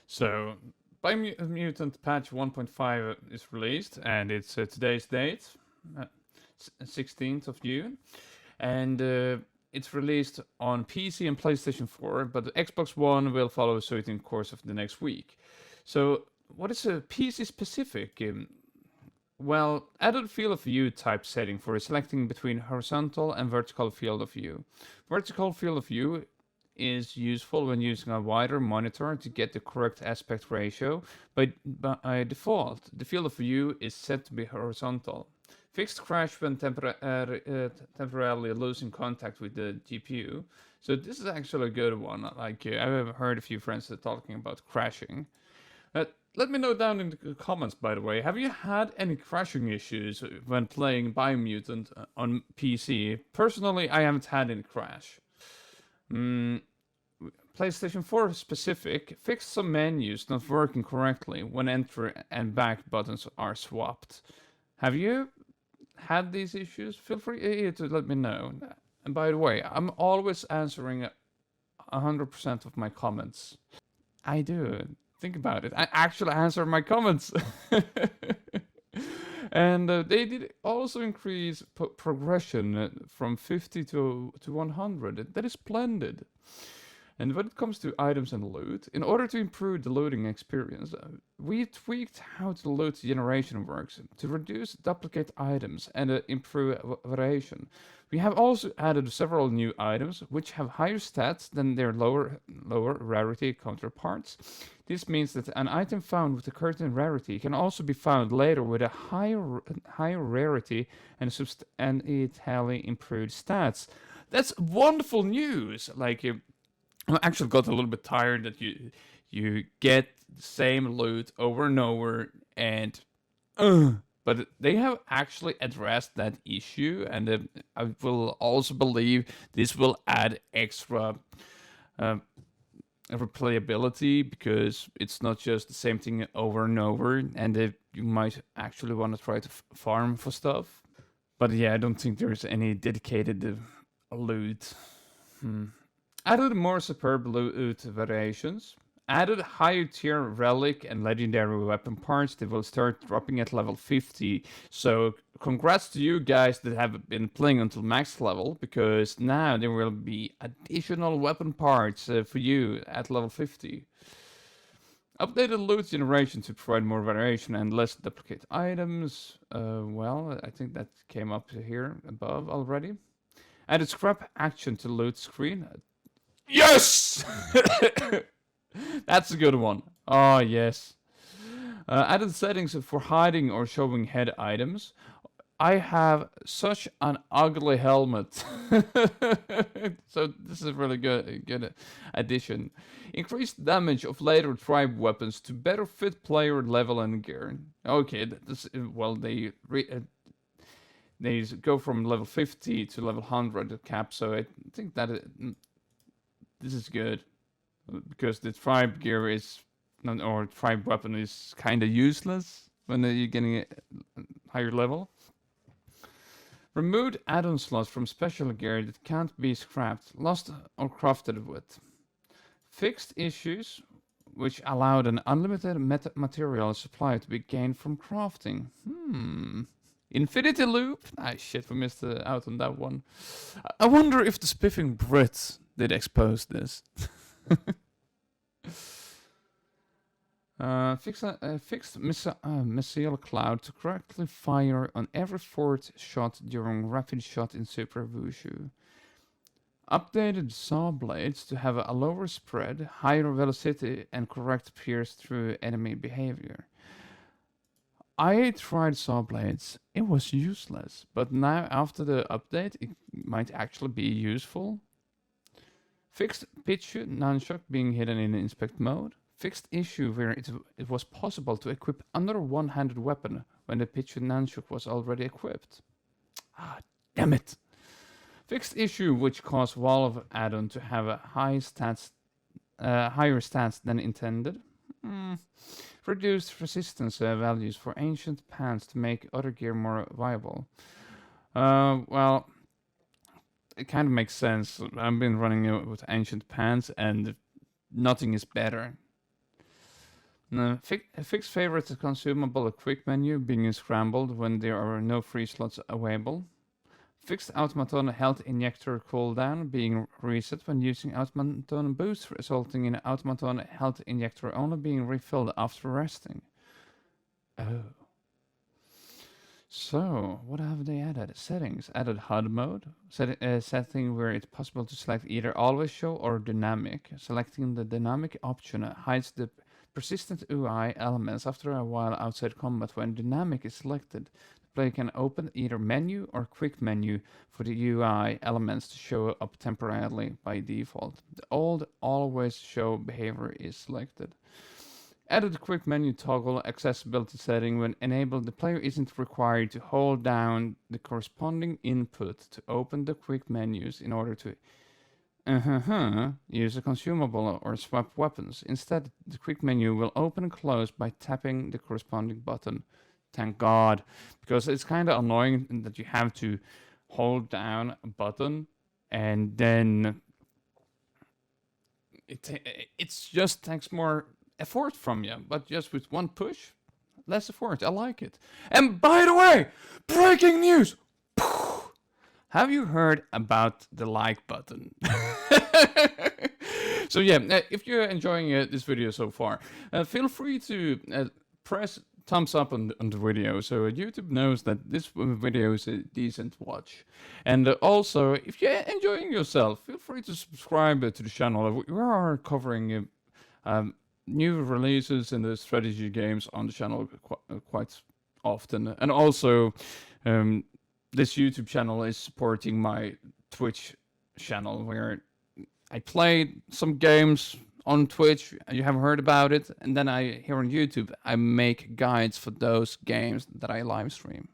So, Biomutant Patch 1.5 is released, and it's today's date, uh, 16th of June, and it's released on PC and PlayStation 4, but the Xbox One will follow suit in course of the next week. So, what is a PC specific? Well, added field of view type setting for selecting between horizontal and vertical field of view. Vertical field of view is useful when using a wider monitor to get the correct aspect ratio. By default, the field of view is set to be horizontal. Fixed crash when temporarily losing contact with the GPU. So this is actually a good one. Like I've heard a few friends talking about crashing. Let me know down in the comments, by the way. Have you had any crashing issues when playing Biomutant on PC? Personally, I haven't had any crash. PlayStation 4 specific, fixed some menus not working correctly when enter and back buttons are swapped. Have you had these issues? Feel free to let me know. And by the way, I'm always answering 100% of my comments. I do. Think about it. I actually answer my comments. And they did also increase progression from 50 to 100. That is splendid. And when it comes to items and loot, in order to improve the loading experience, we tweaked how the loot generation works to reduce duplicate items and improve variation. We have also added several new items which have higher stats than their lower rarity counterparts. This means that an item found with a certain rarity can also be found later with a higher rarity and entirely improved stats. That's wonderful news. Like I actually got a little bit tired that you get the same loot over and over, and but they have actually addressed that issue, and I will also believe this will add extra replayability because it's not just the same thing over and over, and you might actually want to try to farm for stuff. But yeah, I don't think there's any dedicated loot. Added more superb loot variations. Added higher tier relic and legendary weapon parts that will start dropping at level 50. So congrats to you guys that have been playing until max level, because now there will be additional weapon parts for you at level 50. Updated loot generation to provide more variation and less duplicate items. Well, I think that came up here above already. Added scrap action to loot screen. Yes! That's a good one. Oh, yes. Added settings for hiding or showing head items. I have such an ugly helmet. So this is a really good addition. Increased damage of later tribe weapons to better fit player level and gear. Okay, well, they go from level 50 to level 100 cap, so I think that this is good, because the tribe gear is, or tribe weapon is kind of useless when you're getting a higher level. Removed add-on slots from special gear that can't be scrapped, lost, or crafted with. Fixed issues which allowed an unlimited material supply to be gained from crafting. Infinity loop? Ah, shit, we missed out on that one. I wonder if the spiffing Brits did expose this. Fixed missile cloud to correctly fire on every fourth shot during rapid shot in Super Wushu. Updated saw blades to have a lower spread, higher velocity, and correct pierce through enemy behavior. I tried saw blades. It was useless, but now after the update, it might actually be useful. Fixed pitch nunchuck being hidden in inspect mode. Fixed issue where it was possible to equip another one-handed weapon when the pitch nunchuck was already equipped. Ah, damn it! Fixed issue which caused Valve add-on to have a higher stats than intended. Reduced resistance values for ancient pants to make other gear more viable. Well, it kind of makes sense. I've been running with ancient pants and nothing is better. Fix favorite consumable quick menu being scrambled when there are no free slots available. Fixed automaton health injector cooldown being reset when using automaton boost, resulting in automaton health injector only being refilled after resting. Oh. So, what have they added? Settings. Added HUD mode. Setting where it's possible to select either always show or dynamic. Selecting the dynamic option hides the persistent UI elements after a while outside combat. When dynamic is selected, the player can open either menu or quick menu for the UI elements to show up temporarily by default. The old always show behavior is selected. Added quick menu toggle accessibility setting. When enabled, the player isn't required to hold down the corresponding input to open the quick menus in order to use a consumable or swap weapons. Instead, the quick menu will open and close by tapping the corresponding button. Thank God, because it's kind of annoying that you have to hold down a button and then it just takes more effort from you, but just with one push, less effort. I like it. And by the way, breaking news! Have you heard about the like button? So yeah, if you're enjoying this video so far, feel free to press thumbs up on the video so YouTube knows that this video is a decent watch. And also, if you're enjoying yourself, feel free to subscribe to the channel. We are covering new releases in the strategy games on the channel quite often. And also, this YouTube channel is supporting my Twitch channel where I play some games on Twitch. You haven't heard about it. And then here on YouTube, I make guides for those games that I live stream.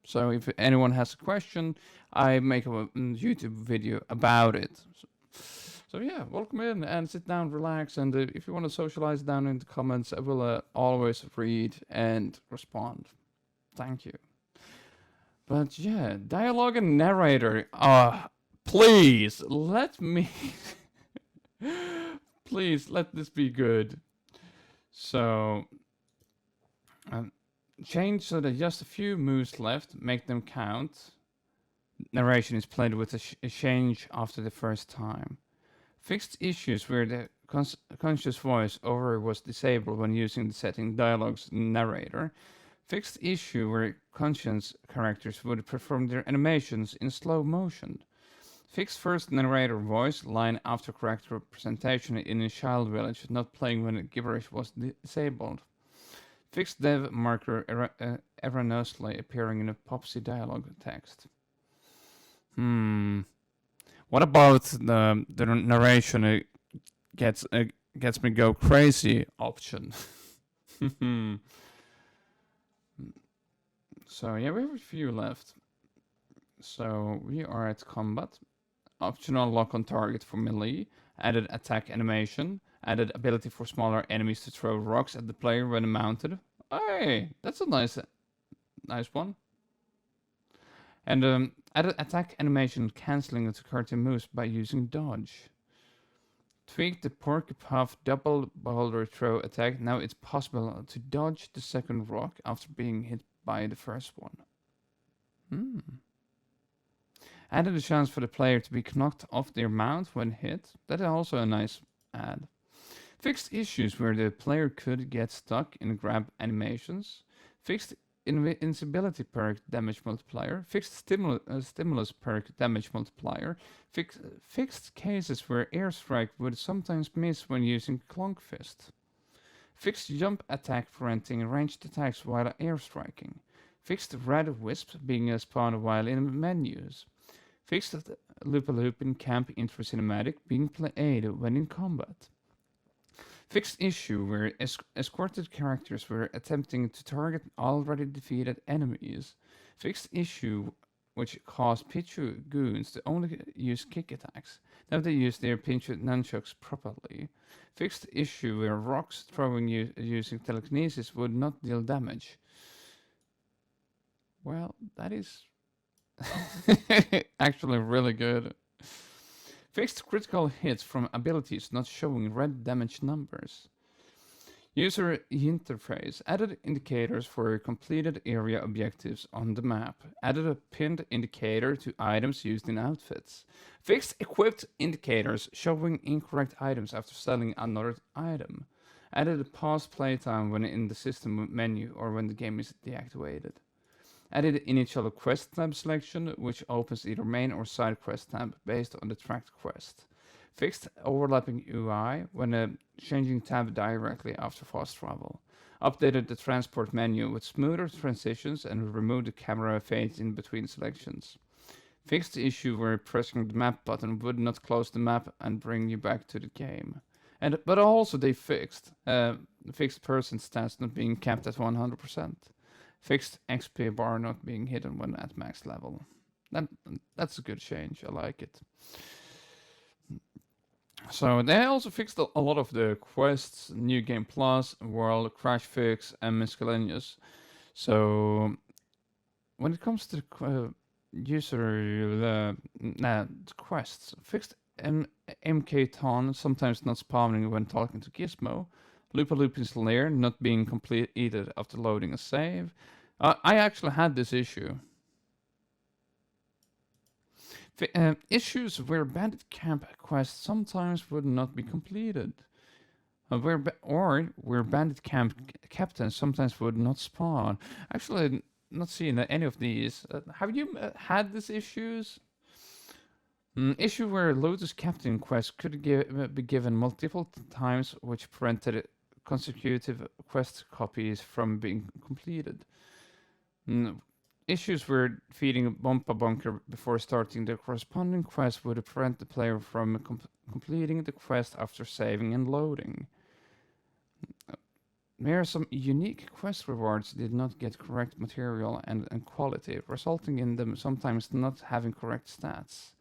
So if anyone has a question, I make a YouTube video about it. So yeah, welcome in and sit down, relax, and if you want to socialize down in the comments, I will always read and respond. Thank you. But yeah, dialogue and narrator. Please let me. Please let this be good. So, change so that just a few moves left, make them count. Narration is played with a change after the first time. Fixed issues where the conscious voice over was disabled when using the setting dialogue's narrator. Fixed issue where conscious characters would perform their animations in slow motion. Fixed first narrator voice line after character representation in a child village, not playing when gibberish was disabled. Fixed dev marker erroneously appearing in a Popsy dialogue text. What about the narration gets me go crazy option? So yeah, we have a few left. So we are at combat. Optional lock on target for melee. Added attack animation. Added ability for smaller enemies to throw rocks at the player when mounted. Hey, that's a nice one. And added attack animation cancelling its curtain moves by using dodge. Tweak the Porcupine double boulder throw attack. Now it's possible to dodge the second rock after being hit by the first one. Added a chance for the player to be knocked off their mount when hit. That is also a nice add. Fixed issues where the player could get stuck in grab animations. Fixed invincibility perk damage multiplier. Fixed stimulus perk damage multiplier. Fixed cases where airstrike would sometimes miss when using Clonk Fist. Fixed jump attack preventing ranged attacks while airstriking. Fixed red wisp being spawned while in menus. Fixed loop in camp intro cinematic being played when in combat. Fixed issue where escorted characters were attempting to target already defeated enemies. Fixed issue which caused Pichu goons to only use kick attacks. Now they use their Pichu nunchucks properly. Fixed issue where rocks throwing using telekinesis would not deal damage. Well, that is actually really good. Fixed critical hits from abilities not showing red damage numbers. User interface added indicators for completed area objectives on the map. Added a pinned indicator to items used in outfits. Fixed equipped indicators showing incorrect items after selling another item. Added a pause playtime when in the system menu or when the game is deactivated. Added initial quest tab selection, which opens either main or side quest tab based on the tracked quest. Fixed overlapping UI when changing tab directly after fast travel. Updated the transport menu with smoother transitions and removed the camera fades in between selections. Fixed the issue where pressing the map button would not close the map and bring you back to the game. But also they fixed person stats not being capped at 100%. Fixed XP bar not being hidden when at max level. That's a good change. I like it. So they also fixed a lot of the quests, New Game Plus, World, Crash Fix, and Miscellaneous. So when it comes to the quests, fixed MK Ton sometimes not spawning when talking to Gizmo, Loopa Looping's lair not being completed after loading a save. I actually had this issue. Issues where bandit camp quests sometimes would not be completed. Where bandit camp captains sometimes would not spawn. Actually, not seeing any of these. Have you had these issues? Issue where Lotus Captain quest could be given multiple times, which prevented consecutive quest copies from being completed. Issues where feeding a Bompa Bunker before starting the corresponding quest would prevent the player from completing the quest after saving and loading. There are some unique quest rewards did not get correct material and quality, resulting in them sometimes not having correct stats.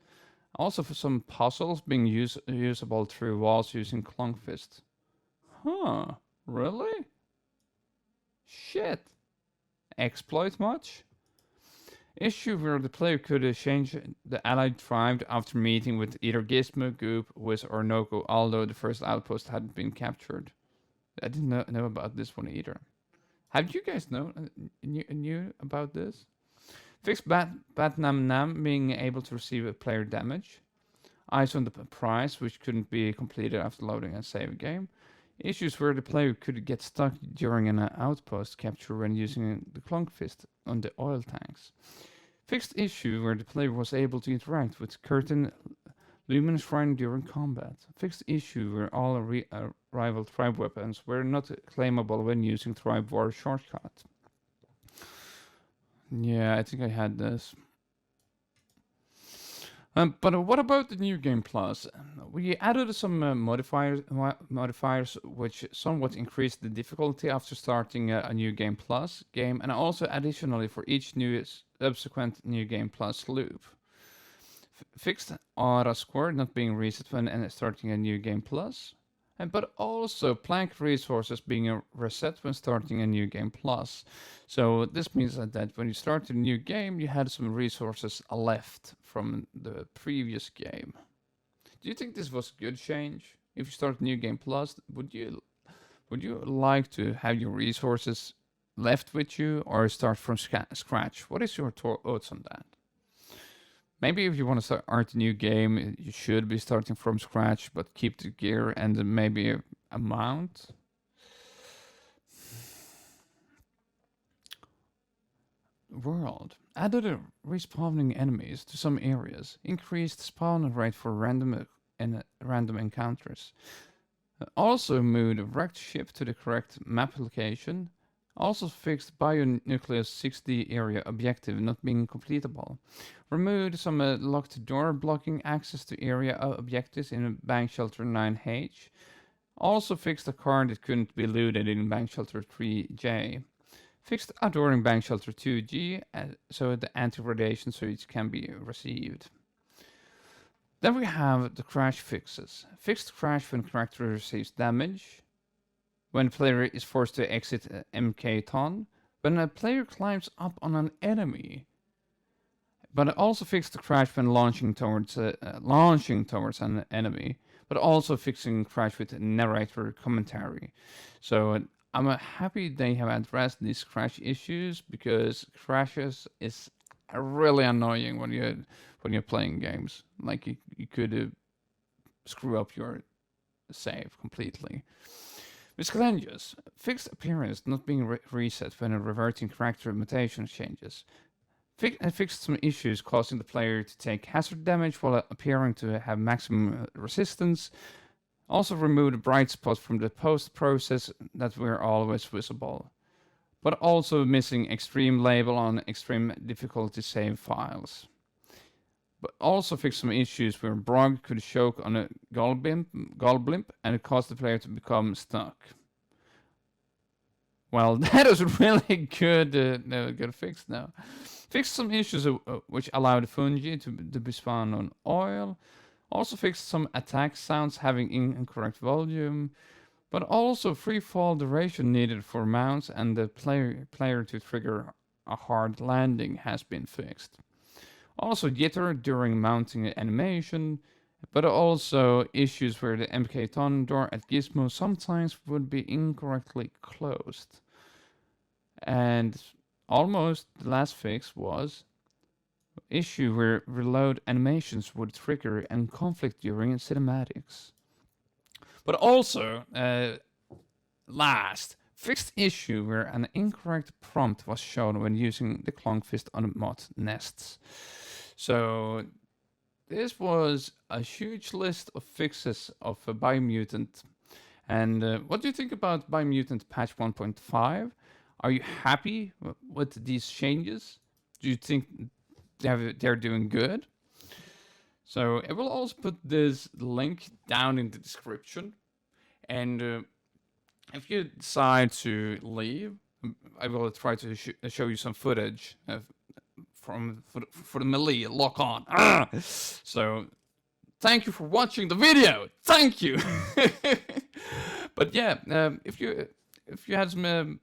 Also for some puzzles being usable through walls using Clunkfist. Huh, really? Shit. Exploit much? Issue where the player could change the allied tribe after meeting with either Gizmo, Goop, Wiz, or Noko, although the first outpost hadn't been captured. I didn't know about this one either. Have you guys knew about this? Fixed Bat Nam Nam being able to receive a player damage. Eyes on the prize, which couldn't be completed after loading and save a game. Issues where the player could get stuck during an outpost capture when using the Clunkfist on the oil tanks. Fixed issue where the player was able to interact with Curtin Luminous Shrine during combat. Fixed issue where all rival tribe weapons were not claimable when using Tribe War shortcut. Yeah, I think I had this. But what about the New Game Plus? We added some modifiers which somewhat increased the difficulty after starting a New Game Plus game, and also additionally for each new subsequent New Game Plus loop. Fixed aura score not being reset when starting a New Game Plus. But also plank resources being reset when starting a new game plus. So this means that when you start a new game, you had some resources left from the previous game. Do you think this was a good change? If you start a new game plus, would you like to have your resources left with you or start from scratch? What is your thoughts on that? Maybe if you want to start a new game, you should be starting from scratch, but keep the gear and maybe a mount. World. Added respawning enemies to some areas. Increased spawn rate for random encounters. Also moved wrecked ship to the correct map location. Also fixed Bionucleus 6D area objective not being completable. Removed some locked door blocking access to area objectives in Bank Shelter 9H. Also fixed a card that couldn't be looted in Bank Shelter 3J. Fixed outdoor in Bank Shelter 2G so the anti-radiation switch can be received. Then we have the crash fixes. Fixed crash when character receives damage. When player is forced to exit MK Ton, when a player climbs up on an enemy. But it also fixed the crash when launching towards an enemy. but also fixing crash with narrator commentary. So I'm happy they have addressed these crash issues, because crashes is really annoying when you're playing games. Like you could screw up your save completely. Miscellaneous. Fixed appearance not being reset when reverting character mutation changes. Fixed some issues causing the player to take hazard damage while appearing to have maximum resistance. Also removed bright spots from the post process that were always visible. But also missing extreme label on extreme difficulty save files. But also fixed some issues where Brog could choke on a Golblimp and it caused the player to become stuck. Well, that is really good fix now. Fixed some issues which allowed fungi to be spawned on oil. Also fixed some attack sounds having incorrect volume. But also free fall duration needed for mounts and the player to trigger a hard landing has been fixed. Also jitter during mounting animation, but also issues where the MK tunnel door at Gizmo sometimes would be incorrectly closed. And almost the last fix was issue where reload animations would trigger and conflict during cinematics. But also, last, fixed issue where an incorrect prompt was shown when using the Clunkfist on mod nests. So this was a huge list of fixes of Biomutant. And what do you think about Biomutant Patch 1.5? Are you happy with these changes? Do you think they're doing good? So I will also put this link down in the description. And if you decide to leave, I will try to show you some footage for the melee lock on. So thank you for watching the video. Thank you. But yeah, if you had some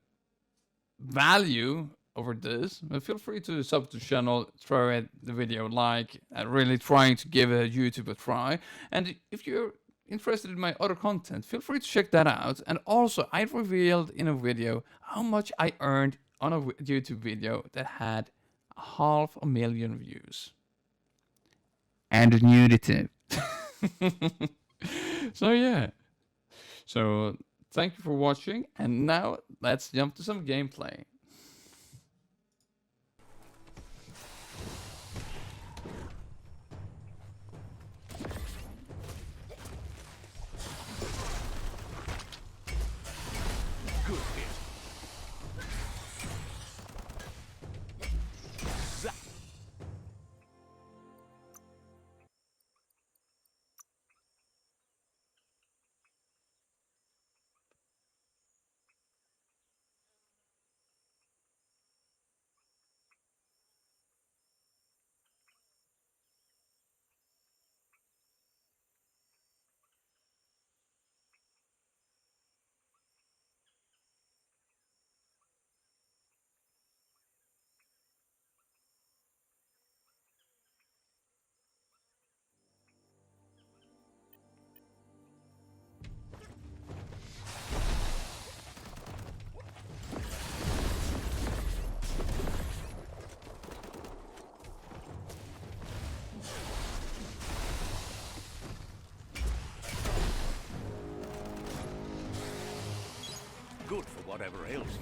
value over this, feel free to sub to the channel, throw at the video like, really trying to give YouTube a try. And if you're interested in my other content, feel free to check that out. And also, I revealed in a video how much I earned on a YouTube video that had 500,000 views. And nudity. So yeah. So thank you for watching, and now let's jump to some gameplay. Good for whatever ails you.